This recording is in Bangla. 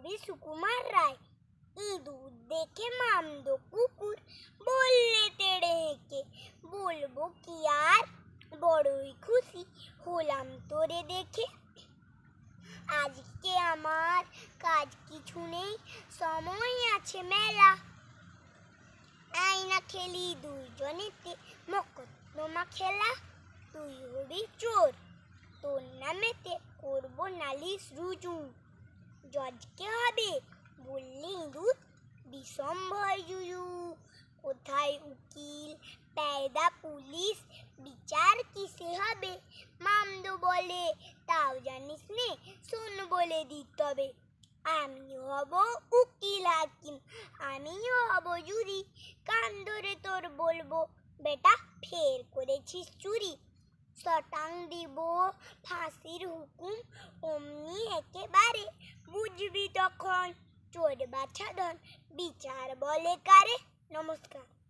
কবি সুকুমার রায়। ইঁদুর দেখে মামদো কুকুর বললে তেড়ে হেঁকে, বলবো কি আর, বড়ই খুশি হলাম তোরে দেখে। আজকে আমার কাজ কিছু নেই, সময় আছে মেলা, আয়না খেলি দুইজনেতে মকদ্দমা খেলা। তুই হবি চোর, তোর নামেতে করবো নালিশ রুজু, জজকে হবে বললে ইঁদুর বিষম ভয় জুজু। কোথায় উকিল পেয়দা পুলিশ, বিচার কিসে হবে? মামদো বলে তাও জানিস নে, শোন বলে দিতে হবে। আমিও হব উকিল হাকিম, আমিও হব জুরি, কান ধরে তোর বলবো বেটা ফের করেছিস চুরি। শটাং দিব ফাঁসির হুকুম, অমনি একেবারে বুঝবি তখন চোর বাছা ধন বিচার বলে কারে। নমস্কার।